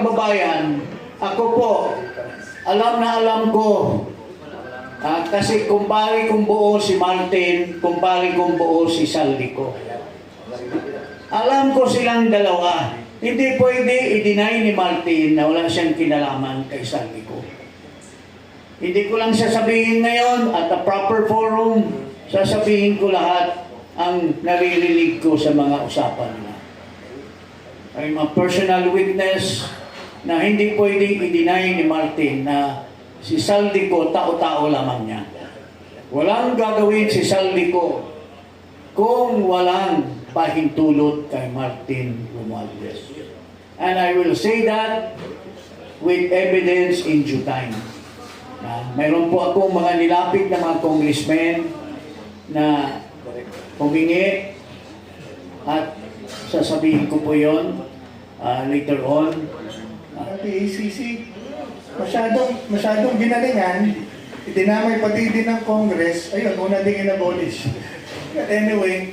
kababayan, ako po, alam na alam ko, kasi kumpare kong buo si Martin, kumpare kong buo si Saldico. Alam ko silang dalawa. Hindi pwede i-deny ni Martin na wala siyang kinalaman kay Saldico. Hindi ko lang sasabihin ngayon at a proper forum, sasabihin ko lahat ang naririnig ko sa mga usapan nila. I'm a personal witness na hindi pwedeng i-deny ni Martin na si Saldico tao-tao lamang niya. Walang gagawin si Saldico kung walang pahintulot kay Martin Romualdez. And I will say that with evidence in due time. Mayroon po akong mga nilapit na mga congressmen na humingi at sasabihin ko po yon later on. PACC, masyadong ginalingan, idinamay pati din ng Congress, ayun, una din in-abolish. But anyway,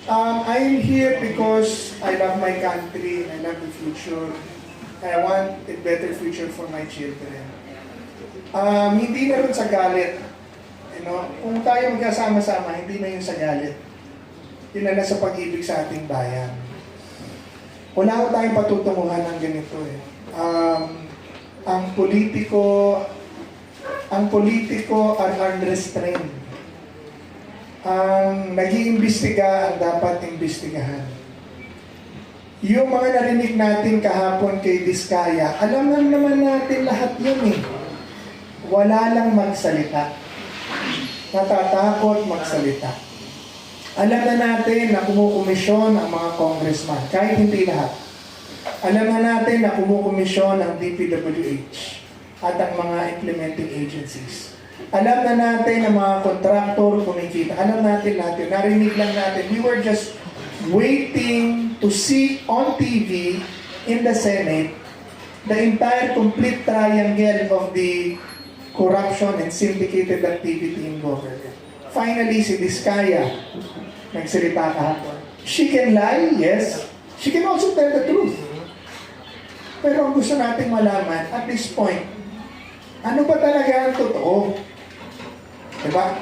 I'm here because I love my country, I love the future, I want a better future for my children. Hindi na rin sa galit. Kung tayo magkasama-sama, hindi na yun sa galit. Yun na sa pag-ibig sa ating bayan. Wala ko tayong patutunguhan ng ganito eh. Ang politiko are unrestrained. Ang nag-iimbestiga ang dapat imbestigahan. Yung mga narinig natin kahapon kay Diskaya, alam naman natin lahat yun eh. Wala lang magsalita. Natatakot magsalita. Alam na natin na kumukomisyon ang mga congressman, kahit hindi lahat. Alam na natin na kumukomisyon ang DPWH at ang mga implementing agencies. Alam na natin na mga kontraktor kumikita. Alam natin lahat yun. Narinig lang natin. We were just waiting to see on TV in the Senate the entire complete triangle of the corruption and syndicated activity in government. Finally, si Diskaya nagsalita kahapon. She can lie, yes. She can also tell the truth. Pero ang gusto nating malaman, at this point, ano ba talaga ang totoo? Diba?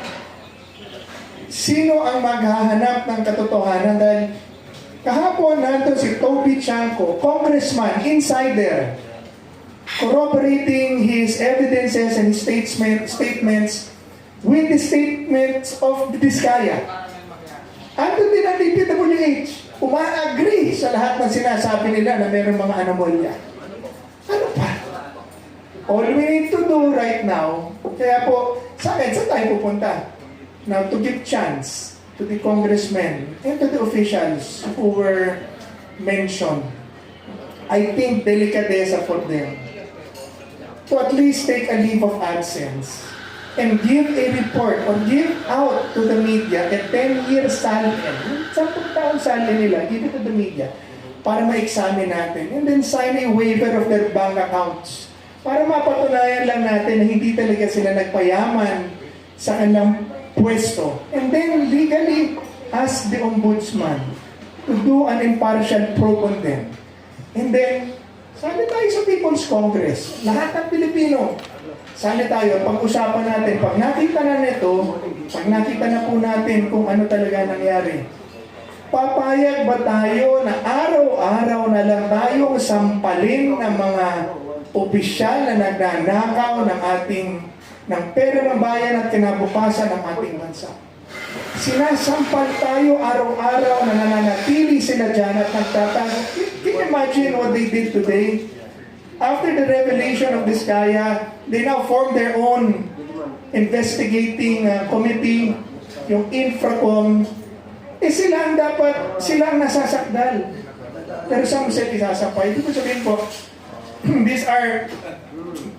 Sino ang maghahanap ng katotohanan? Dahil kahapon nandun si Toby Chanco, congressman, insider, corroborating his evidences and his statements with the statements of the Diskaya. Andun din ang DPWH, uma-agree sa lahat ng sinasabi nila na mayroong mga anomalya. Ano pa? All we need to do right now, kaya po, saan tayo pupunta? Now, to give chance to the congressmen and to the officials who were mentioned, I think delicadeza for them to at least take a leave of absence and give a report or give out to the media a 10-year salary, 10 taong salary nila, give it to the media para ma-examine natin and then sign a waiver of their bank accounts para mapatunayan lang natin na hindi talaga sila nagpayaman sa kanilang pwesto, and then legally ask the ombudsman to do an impartial probe on them. And then sali tayo sa People's Congress, lahat ng Pilipino. Sali tayo, pag-usapan natin, pag nakita na nito, pag nakita na po natin kung ano talaga nangyari, papayag ba tayo na araw-araw na lang tayong sampalin ng mga opisyal na nagnanakaw ng pera ng bayan at kinabukasan ng ating bansa? Sinasampal tayo araw-araw na nananatili sila dyan at nagtatago. Can you imagine what they did today? After the revelation of Diskaya, they now form their own investigating committee, yung Infracom. Sila ang nasasakdal. Pero saan mo sila isasampay? Ibig sabihin po, these are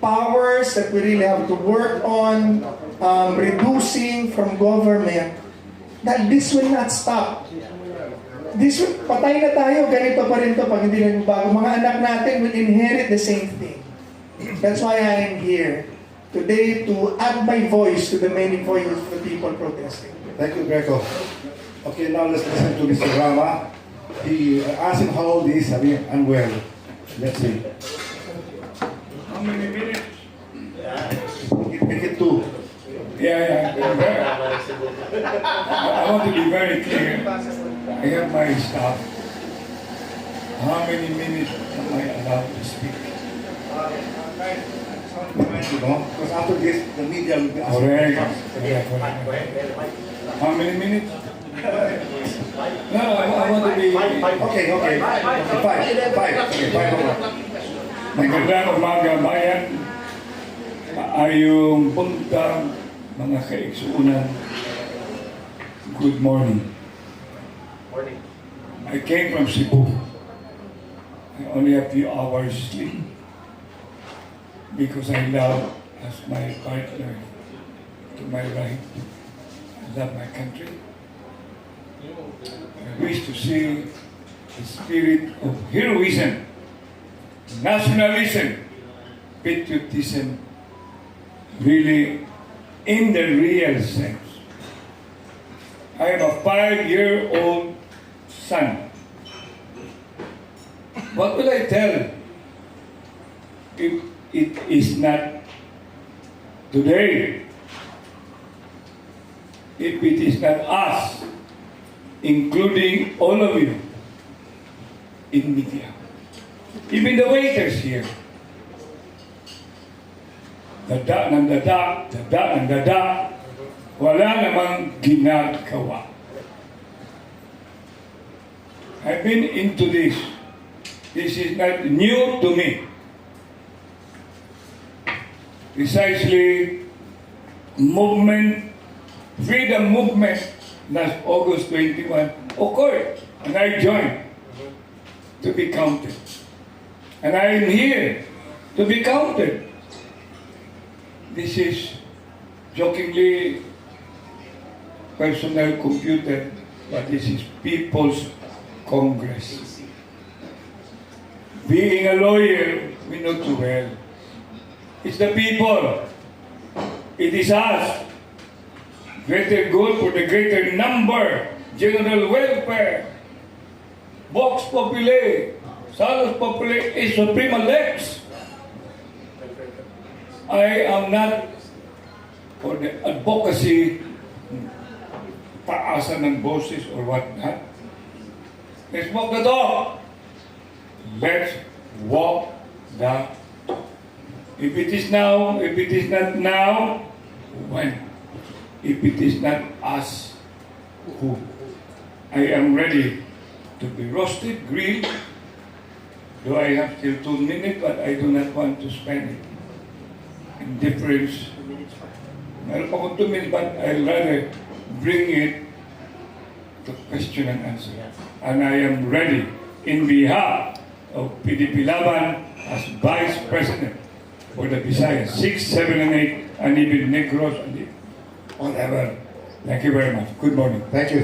powers that we really have to work on reducing from government. That this will not stop. Patay na tayo, ganito pa rin to pag hindi nagbago. Mga anak natin will inherit the same thing. That's why I am here today to add my voice to the many voices of the people protesting. Thank you, Greco. Okay, now let's listen to Mr. Rama. He asked him how old he is. I mean, I'm well. Let's see. How many minutes? Make it two. Yeah. I want to be very clear. I have my staff. How many minutes am I allowed to speak? You know, because after this, the media will be asking. Correct. How many minutes? No, I want to be... Okay. Five. Okay, 5 o'clock. Magandang umaga, bayan. Ayong puntang mga kaigsuunan. Good morning. I came from Cebu. I only have few hours sleep because I love as my partner to my right. I love my country. I wish to see the spirit of heroism, nationalism, patriotism really in the real sense. I have a 5-year-old son. What will I tell if it is not today? If it is not us, including all of you in media, even the waiters here. Dada ng dada, wala namang ginagawa. I've been into this. This is not new to me. Precisely, freedom movement last August 21 occurred, and I joined to be counted. And I am here to be counted. This is jokingly personal computer, but this is People's Congress. Being a lawyer, we know too well. It's the people. It is us. Greater good for the greater number. General welfare. Vox populi. Salus populi is suprema lex. I am not for the advocacy, paasan ng boses or whatnot. Let's walk the dog. Let's walk the talk. If it is now, if it is not now, when? If it is not us, who? I am ready to be roasted, grilled. Do I have still 2 minutes, but I do not want to spend it. Indifference. Meron pa ko 2 minutes, but I'd rather bring it to question and answer. And I am ready in behalf of PDP Laban as Vice President for the Visayas 6, 7, and 8, and even Negros and whatever. Thank you very much. Good morning. Thank you.